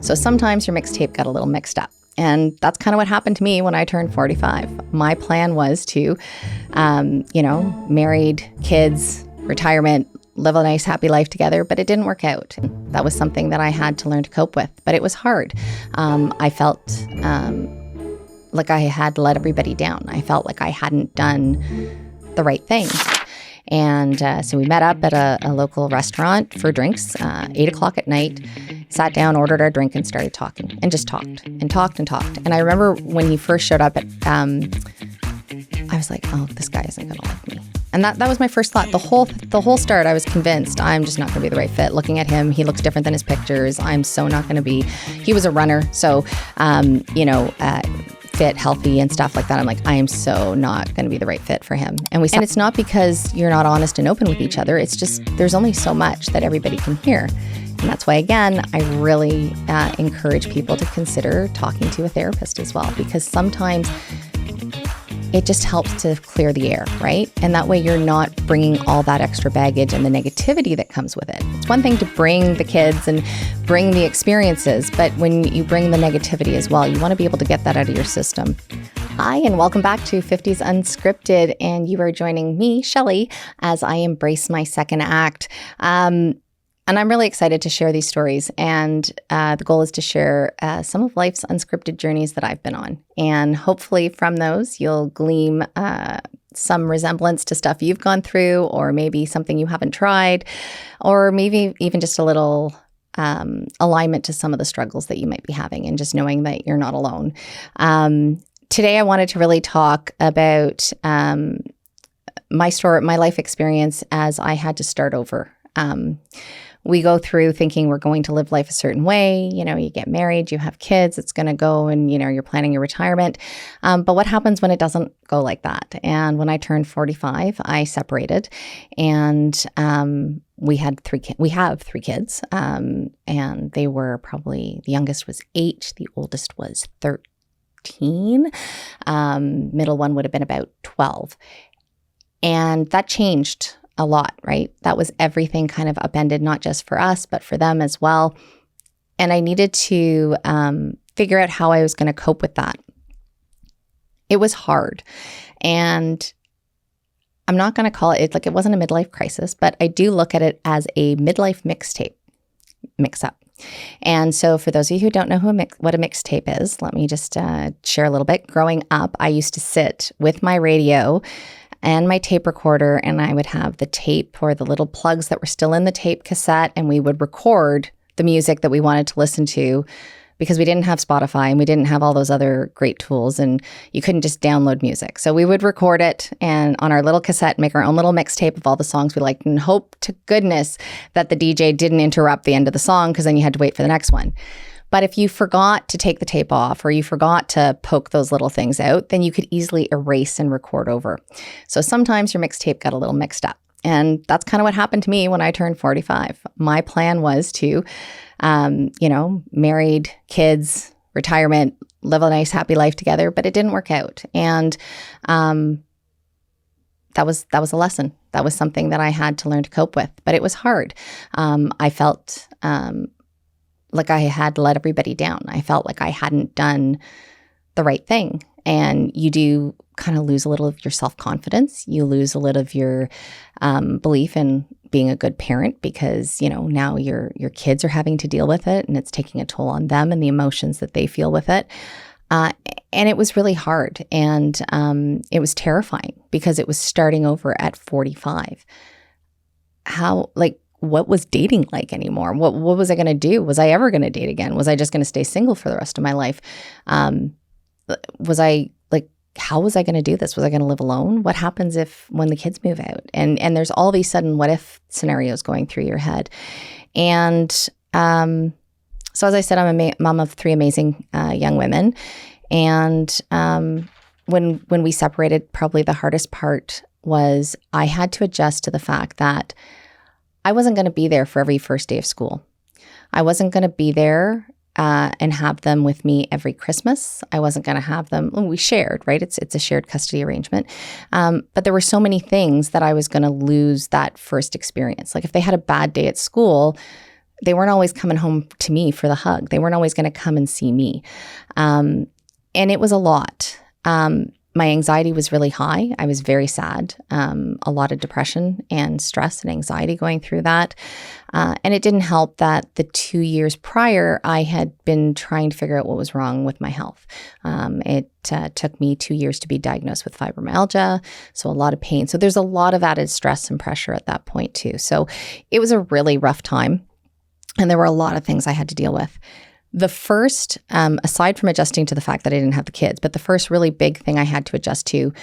So sometimes your mixtape got a little mixed up. And that's kind of what happened to me when I turned 45. My plan was to, married, kids, retirement, live a nice, happy life together, but it didn't work out. That was something that I had to learn to cope with, but it was hard. I felt like I had let everybody down. I felt like I hadn't done the right thing. And so we met up at a local restaurant for drinks, 8 o'clock at night, sat down, ordered our drink, and started talking, and just talked and talked and talked. And I remember when he first showed up, I was like, oh, this guy isn't going to like me. And that was my first thought. The whole start, I was convinced I'm just not going to be the right fit. Looking at him, he looks different than his pictures. I'm so not going to be. He was a runner, so fit, healthy, and stuff like that. I'm like, I am so not going to be the right fit for him. And it's not because you're not honest and open with each other. It's just there's only so much that everybody can hear. And that's why, again, I really encourage people to consider talking to a therapist as well, because sometimes it just helps to clear the air, right? And that way you're not bringing all that extra baggage and the negativity that comes with it. It's one thing to bring the kids and bring the experiences, but when you bring the negativity as well, you want to be able to get that out of your system. Hi, and welcome back to 50s Unscripted, and you are joining me, Shelley, as I embrace my second act. And I'm really excited to share these stories. And the goal is to share some of life's unscripted journeys that I've been on. And hopefully from those, you'll glean some resemblance to stuff you've gone through, or maybe something you haven't tried, or maybe even just a little alignment to some of the struggles that you might be having, and just knowing that you're not alone. Today, I wanted to really talk about my story, my life experience as I had to start over. We go through thinking we're going to live life a certain way. You know, you get married, you have kids, it's going to go, and, you're planning your retirement. But what happens when it doesn't go like that? And when I turned 45, I separated, and we have 3 kids. And they were probably, the youngest was 8, the oldest was 13. Middle one would have been about 12. And that changed a lot, right? That was everything kind of upended, not just for us, but for them as well. And I needed to figure out how I was going to cope with that. It was hard. And I'm not going to call it like it wasn't a midlife crisis, but I do look at it as a midlife mixtape mix-up. And so for those of you who don't know what a mixtape is, let me just share a little bit. Growing up, I used to sit with my radio and my tape recorder, and I would have the tape or the little plugs that were still in the tape cassette, and we would record the music that we wanted to listen to, because we didn't have Spotify and we didn't have all those other great tools, and you couldn't just download music. So we would record it and on our little cassette, make our own little mixtape of all the songs we liked, and hope to goodness that the DJ didn't interrupt the end of the song, because then you had to wait for the next one. But if you forgot to take the tape off, or you forgot to poke those little things out, then you could easily erase and record over. So sometimes your mixtape got a little mixed up. And that's kind of what happened to me when I turned 45. My plan was to, married, kids, retirement, live a nice, happy life together, but it didn't work out. And that was a lesson. That was something that I had to learn to cope with, but it was hard. I felt like I had let everybody down. I felt like I hadn't done the right thing. And you do kind of lose a little of your self-confidence. You lose a little of your belief in being a good parent, because, now your kids are having to deal with it, and it's taking a toll on them and the emotions that they feel with it. And it was really hard. And it was terrifying, because it was starting over at 45. What was dating like anymore? What was I going to do? Was I ever going to date again? Was I just going to stay single for the rest of my life? How was I going to do this? Was I going to live alone? What happens when the kids move out? And there's all these sudden what if scenarios going through your head. And so as I said, I'm a mom of 3 amazing young women. And when we separated, probably the hardest part was I had to adjust to the fact that I wasn't going to be there for every first day of school. I wasn't going to be there and have them with me every Christmas. I wasn't going to have them. We shared, right? It's a shared custody arrangement. But there were so many things that I was going to lose that first experience. Like if they had a bad day at school, they weren't always coming home to me for the hug. They weren't always going to come and see me. And it was a lot. My anxiety was really high. I was very sad, a lot of depression and stress and anxiety going through that. And it didn't help that the 2 years prior, I had been trying to figure out what was wrong with my health. It took me 2 years to be diagnosed with fibromyalgia, so a lot of pain. So there's a lot of added stress and pressure at that point too. So it was a really rough time, and there were a lot of things I had to deal with. The first, aside from adjusting to the fact that I didn't have the kids, but the first really big thing I had to adjust to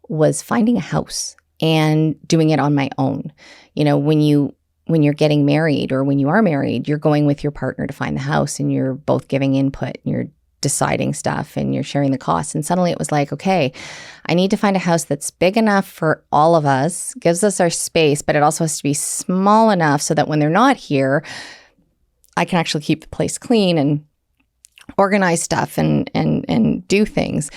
was finding a house and doing it on my own. You know, when you're getting married or when you are married, you're going with your partner to find the house and you're both giving input and you're deciding stuff and you're sharing the costs. And suddenly it was like, okay, I need to find a house that's big enough for all of us, gives us our space, but it also has to be small enough so that when they're not here, I can actually keep the place clean and organize stuff and do things.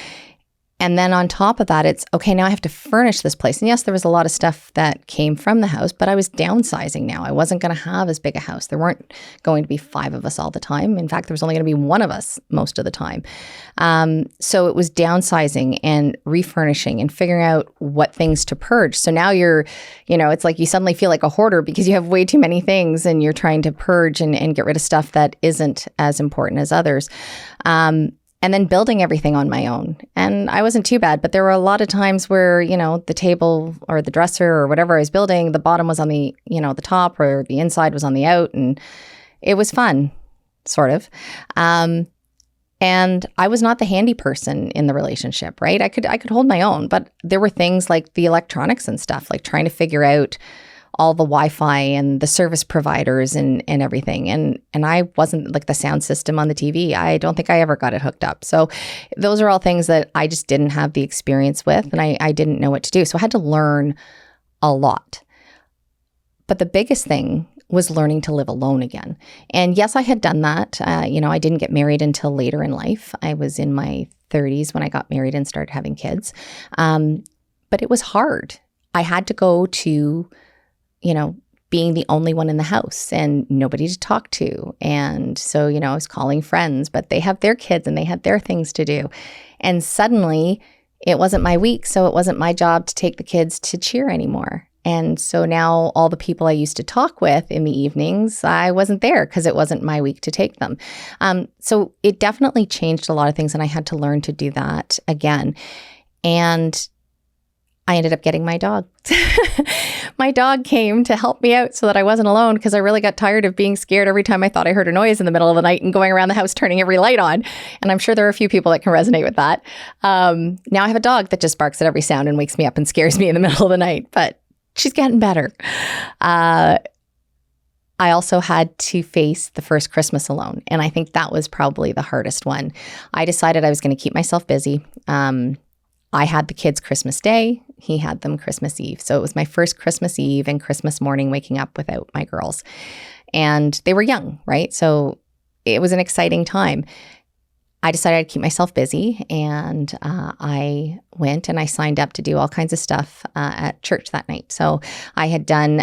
And then on top of that, it's, okay, now I have to furnish this place. And yes, there was a lot of stuff that came from the house, but I was downsizing now. I wasn't going to have as big a house. There weren't going to be 5 of us all the time. In fact, there was only going to be 1 of us most of the time. So it was downsizing and refurnishing and figuring out what things to purge. So now it's like you suddenly feel like a hoarder because you have way too many things and you're trying to purge and get rid of stuff that isn't as important as others. And then building everything on my own. And I wasn't too bad, but there were a lot of times where, the table or the dresser or whatever I was building, the bottom was on the, the top, or the inside was on the out. And it was fun, sort of. And I was not the handy person in the relationship, right? I could hold my own, but there were things like the electronics and stuff, like trying to figure out all the Wi-Fi and the service providers and everything. And I wasn't like the sound system on the TV. I don't think I ever got it hooked up. So those are all things that I just didn't have the experience with, and I didn't know what to do. So I had to learn a lot. But the biggest thing was learning to live alone again. And yes, I had done that. I didn't get married until later in life. I was in my 30s when I got married and started having kids. But it was hard. I had to go to being the only one in the house and nobody to talk to. And so, I was calling friends, but they have their kids and they had their things to do. And suddenly it wasn't my week. So it wasn't my job to take the kids to cheer anymore. And so now all the people I used to talk with in the evenings, I wasn't there because it wasn't my week to take them. So it definitely changed a lot of things, and I had to learn to do that again. And I ended up getting my dog. My dog came to help me out so that I wasn't alone, because I really got tired of being scared every time I thought I heard a noise in the middle of the night and going around the house turning every light on. And I'm sure there are a few people that can resonate with that. Now I have a dog that just barks at every sound and wakes me up and scares me in the middle of the night, but she's getting better. I also had to face the first Christmas alone. And I think that was probably the hardest one. I decided I was going to keep myself busy. I had the kids Christmas Day. He had them Christmas Eve. So it was my first Christmas Eve and Christmas morning waking up without my girls. And they were young, right? So it was an exciting time. I decided I'd keep myself busy, and I went and I signed up to do all kinds of stuff at church that night. So I had done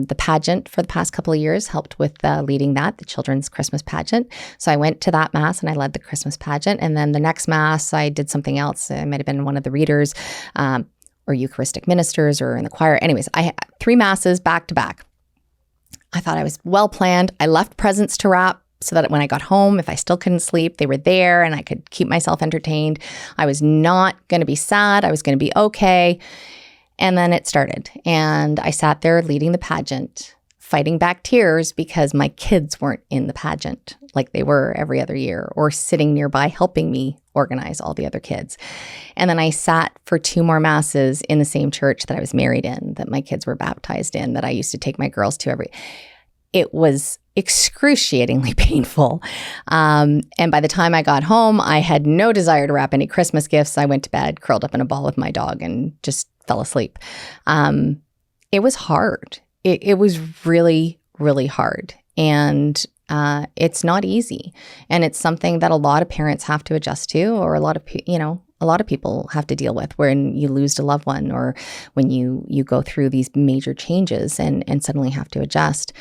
the pageant for the past couple of years, helped with leading that, the children's Christmas pageant. So I went to that Mass and I led the Christmas pageant. And then the next Mass, I did something else. I might have been one of the readers or Eucharistic ministers or in the choir. Anyways, I had 3 Masses back to back. I thought I was well planned. I left presents to wrap, so that when I got home, if I still couldn't sleep, they were there and I could keep myself entertained. I was not going to be sad. I was going to be okay. And then it started. And I sat there leading the pageant, fighting back tears because my kids weren't in the pageant like they were every other year, or sitting nearby helping me organize all the other kids. And then I sat for 2 more Masses in the same church that I was married in, that my kids were baptized in, that I used to take my girls to It was excruciatingly painful. And by the time I got home, I had no desire to wrap any Christmas gifts. I went to bed, curled up in a ball with my dog, and just fell asleep. It was hard. It was really, really hard. And it's not easy. And it's something that a lot of parents have to adjust to, or a lot of people have to deal with when you lose a loved one, or when you go through these major changes and suddenly have to adjust.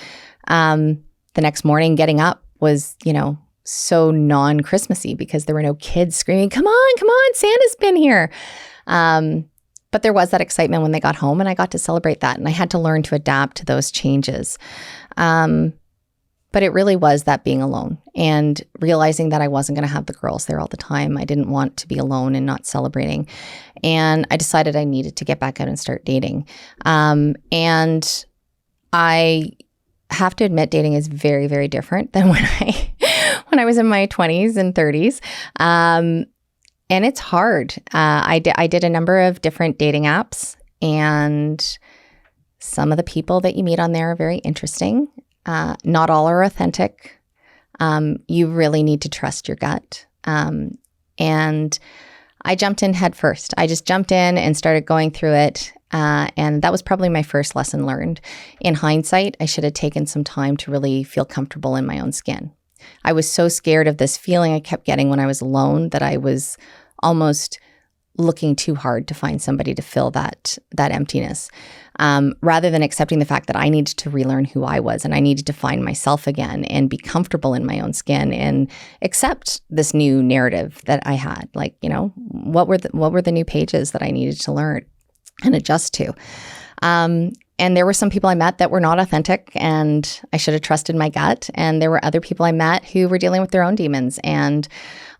the next morning getting up was, so non-Christmassy because there were no kids screaming, come on, Santa's been here. But there was that excitement when they got home, and I got to celebrate that. And I had to learn to adapt to those changes. But it really was that being alone and realizing that I wasn't going to have the girls there all the time. I didn't want to be alone and not celebrating. And I decided I needed to get back out and start dating. And I have to admit, dating is very, very different than when I was in my 20s and 30s. And it's hard. I did a number of different dating apps, and some of the people that you meet on there are very interesting. Not all are authentic. You really need to trust your gut. And I jumped in head first. I just jumped in and started going through it. And that was probably my first lesson learned. In hindsight, I should have taken some time to really feel comfortable in my own skin. I was so scared of this feeling I kept getting when I was alone that I was almost looking too hard to find somebody to fill that emptiness, rather than accepting the fact that I needed to relearn who I was, and I needed to find myself again and be comfortable in my own skin and accept this new narrative that I had. Like, what were the new pages that I needed to learn and adjust to? And there were some people I met that were not authentic, and I should have trusted my gut. And there were other people I met who were dealing with their own demons, and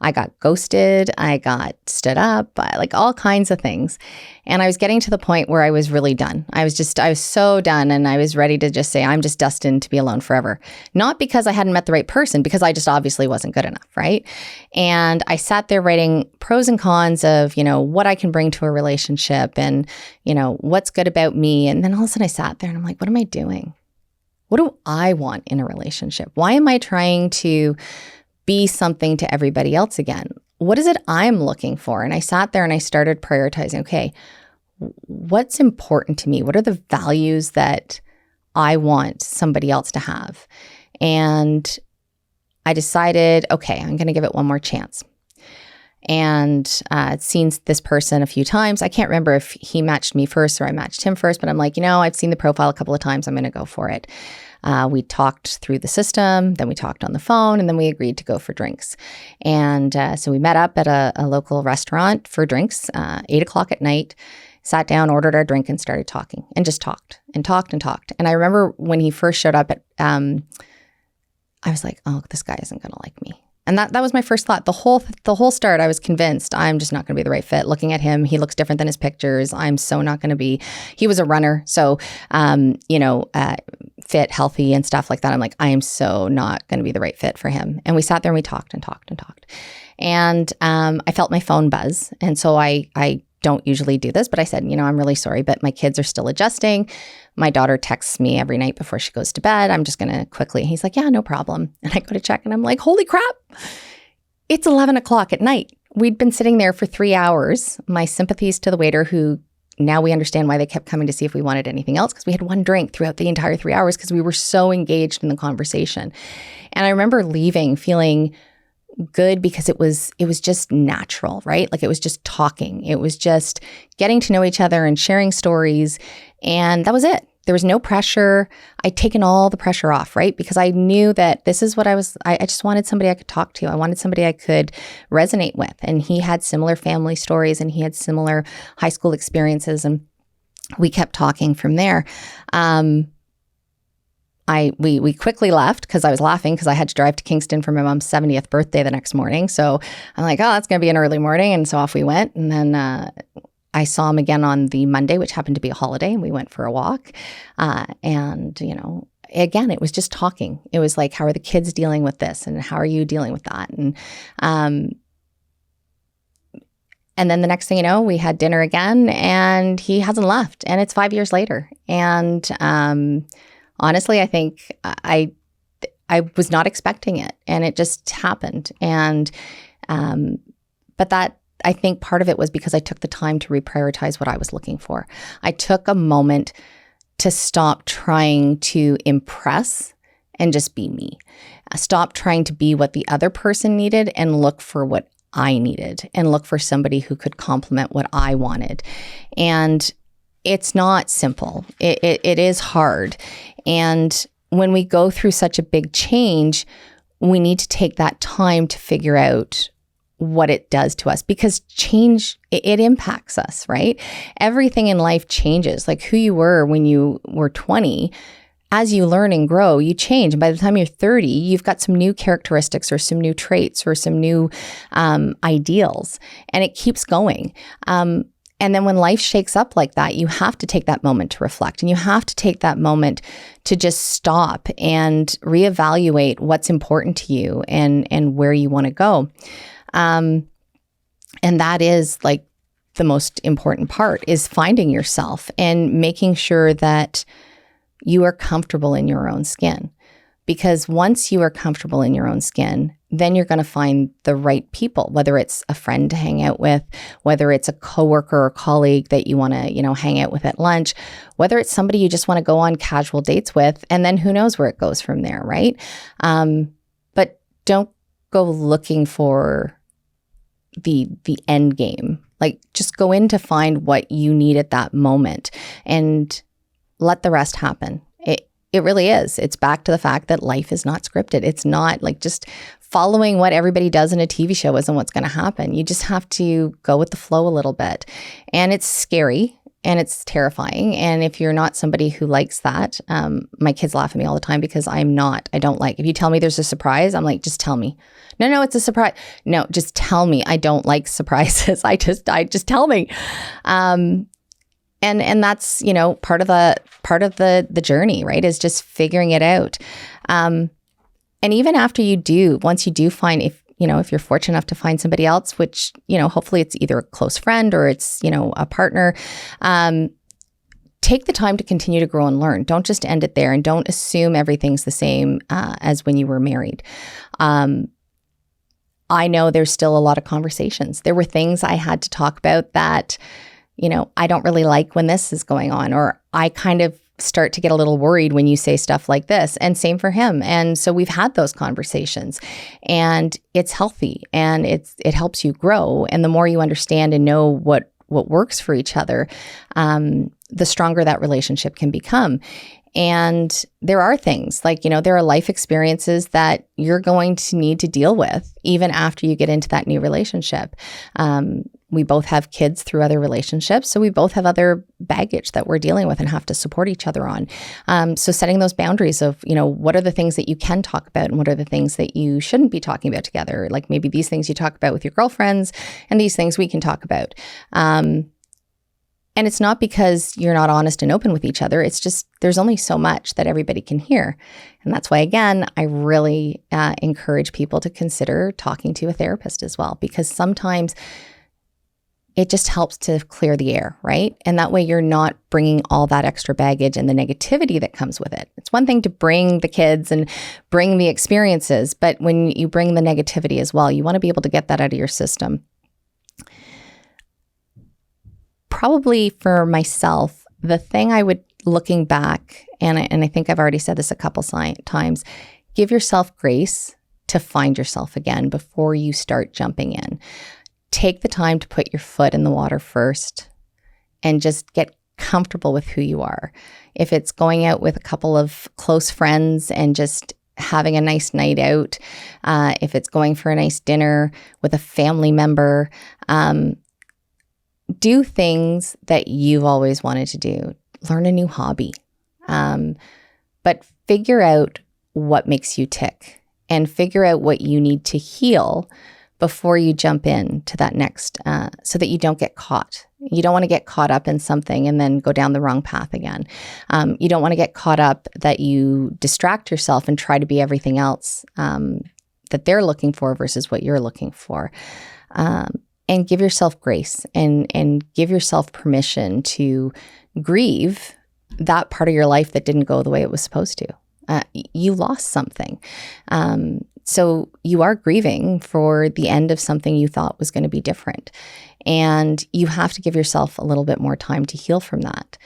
I got ghosted, I got stood up, like all kinds of things. And I was getting to the point where I was really done. I was so done, and I was ready to just say, I'm just destined to be alone forever. Not because I hadn't met the right person, because I just obviously wasn't good enough, right? And I sat there writing pros and cons of, what I can bring to a relationship and, what's good about me. And then all of a sudden I sat there and I'm like, what am I doing? What do I want in a relationship? Why am I trying to be something to everybody else again? What is it I'm looking for? And I sat there and I started prioritizing, okay, what's important to me? What are the values that I want somebody else to have? And I decided, okay, I'm going to give it one more chance. And I'd seen this person a few times. I can't remember if he matched me first or I matched him first, but I'm like, I've seen the profile a couple of times. I'm going to go for it. We talked through the system, then we talked on the phone, and then we agreed to go for drinks. And so we met up at a local restaurant for drinks, 8:00 at night, sat down, ordered our drink, and started talking, and just talked and talked and talked. And I remember when he first showed up, I was like, oh, this guy isn't going to like me. And that was my first thought. The whole start, I was convinced I'm just not going to be the right fit. Looking at him, he looks different than his pictures. I'm so not going to be. He was a runner, so fit, healthy, and stuff like that. I'm like, I am so not going to be the right fit for him. And we sat there and we talked and talked and talked. And I felt my phone buzz, and so I don't usually do this, but I said, I'm really sorry, but my kids are still adjusting. My daughter texts me every night before she goes to bed. I'm just going to quickly. He's like, yeah, no problem. And I go to check and I'm like, holy crap. It's 11:00 at night. We'd been sitting there for 3 hours. My sympathies to the waiter, who now we understand why they kept coming to see if we wanted anything else, because we had one drink throughout the entire 3 hours because we were so engaged in the conversation. And I remember leaving feeling good because it was just natural, right? Like it was just talking. It was just getting to know each other and sharing stories. And that was it. There was no pressure. I'd taken all the pressure off, right? Because I knew that this is what I just wanted somebody I could talk to. I wanted somebody I could resonate with. And he had similar family stories and he had similar high school experiences. And we kept talking from there. We quickly left because I was laughing because I had to drive to Kingston for my mom's 70th birthday the next morning. So I'm like, oh, that's going to be an early morning. And so off we went. And then I saw him again on the Monday, which happened to be a holiday, and we went for a walk. And again, it was just talking. It was like, how are the kids dealing with this? And how are you dealing with that? And then the next thing you know, we had dinner again and he hasn't left. And it's 5 years later. And honestly, I think I was not expecting it, and it just happened. And but that, I think part of it was because I took the time to reprioritize what I was looking for. I took a moment to stop trying to impress and just be me. Stop trying to be what the other person needed and look for what I needed, and look for somebody who could complement what I wanted. And it's not simple. It is hard. And when we go through such a big change, we need to take that time to figure out what it does to us, because change, it impacts us, right? Everything in life changes. Like who you were when you were 20, as you learn and grow, you change. And by the time you're 30, you've got some new characteristics or some new traits or some new ideals, and it keeps going. And then when life shakes up like that, you have to take that moment to reflect, and you have to take that moment to just stop and reevaluate what's important to you and where you want to go. And that is like the most important part, is finding yourself and making sure that you are comfortable in your own skin. Because once you are comfortable in your own skin, then you're going to find the right people, whether it's a friend to hang out with, whether it's a coworker or colleague that you want to, hang out with at lunch, whether it's somebody you just want to go on casual dates with, and then who knows where it goes from there, right? But don't go looking for the end game. Like, just go in to find what you need at that moment and let the rest happen. It really is. It's back to the fact that life is not scripted. It's not like just following what everybody does in a TV show isn't what's going to happen. You just have to go with the flow a little bit. And it's scary and it's terrifying. And if you're not somebody who likes that, my kids laugh at me all the time because I don't like, if you tell me there's a surprise, I'm like, just tell me. No, it's a surprise. No, just tell me. I don't like surprises. I just tell me. And that's, part of the journey, right? Is just figuring it out. And even after once you do find, if you're fortunate enough to find somebody else, which, hopefully it's either a close friend or it's, a partner, take the time to continue to grow and learn. Don't just end it there, and don't assume everything's the same as when you were married. I know there's still a lot of conversations. There were things I had to talk about that, I don't really like when this is going on, or I kind of start to get a little worried when you say stuff like this, and same for him. And so we've had those conversations, and it's healthy, and it helps you grow. And the more you understand and know what works for each other, the stronger that relationship can become. And there are things like, there are life experiences that you're going to need to deal with even after you get into that new relationship. We both have kids through other relationships, so we both have other baggage that we're dealing with and have to support each other on. So setting those boundaries of, what are the things that you can talk about and what are the things that you shouldn't be talking about together? Like maybe these things you talk about with your girlfriends and these things we can talk about. And it's not because you're not honest and open with each other. It's just there's only so much that everybody can hear. And that's why, again, I really encourage people to consider talking to a therapist as well, because sometimes it just helps to clear the air, right? And that way you're not bringing all that extra baggage and the negativity that comes with it. It's one thing to bring the kids and bring the experiences, but when you bring the negativity as well, you want to be able to get that out of your system. Probably for myself, the thing I would, looking back, and I think I've already said this a couple times, give yourself grace to find yourself again before you start jumping in. Take the time to put your foot in the water first and just get comfortable with who you are. If it's going out with a couple of close friends and just having a nice night out, if it's going for a nice dinner with a family member, do things that you've always wanted to do. Learn a new hobby. But figure out what makes you tick and figure out what you need to heal before you jump in to that next, so that you don't get caught. You don't want to get caught up in something and then go down the wrong path again. You don't want to get caught up that you distract yourself and try to be everything else that they're looking for versus what you're looking for. And give yourself grace and give yourself permission to grieve that part of your life that didn't go the way it was supposed to. You lost something. So you are grieving for the end of something you thought was going to be different. And you have to give yourself a little bit more time to heal from that.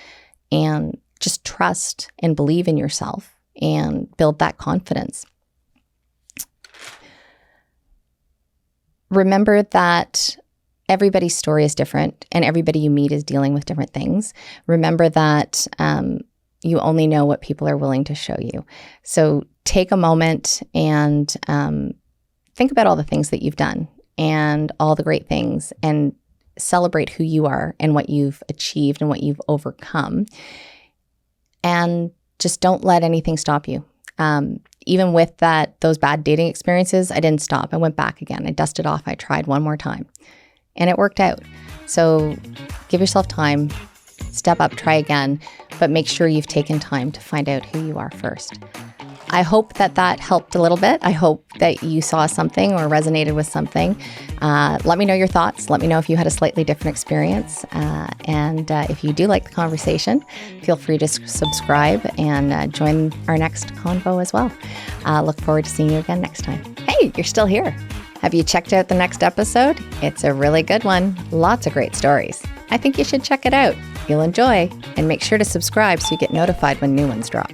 And just trust and believe in yourself and build that confidence. Remember that everybody's story is different and everybody you meet is dealing with different things. Remember that you only know what people are willing to show you. So take a moment and think about all the things that you've done and all the great things, and celebrate who you are and what you've achieved and what you've overcome. And just don't let anything stop you. Even with those bad dating experiences, I didn't stop. I went back again. I dusted off. I tried one more time, and it worked out. So give yourself time, step up, try again, but make sure you've taken time to find out who you are first. I hope that helped a little bit. I hope that you saw something or resonated with something. Let me know your thoughts. Let me know if you had a slightly different experience. And if you do like the conversation, feel free to subscribe and join our next convo as well. Look forward to seeing you again next time. Hey, you're still here. Have you checked out the next episode? It's a really good one. Lots of great stories. I think you should check it out. You'll enjoy, and make sure to subscribe so you get notified when new ones drop.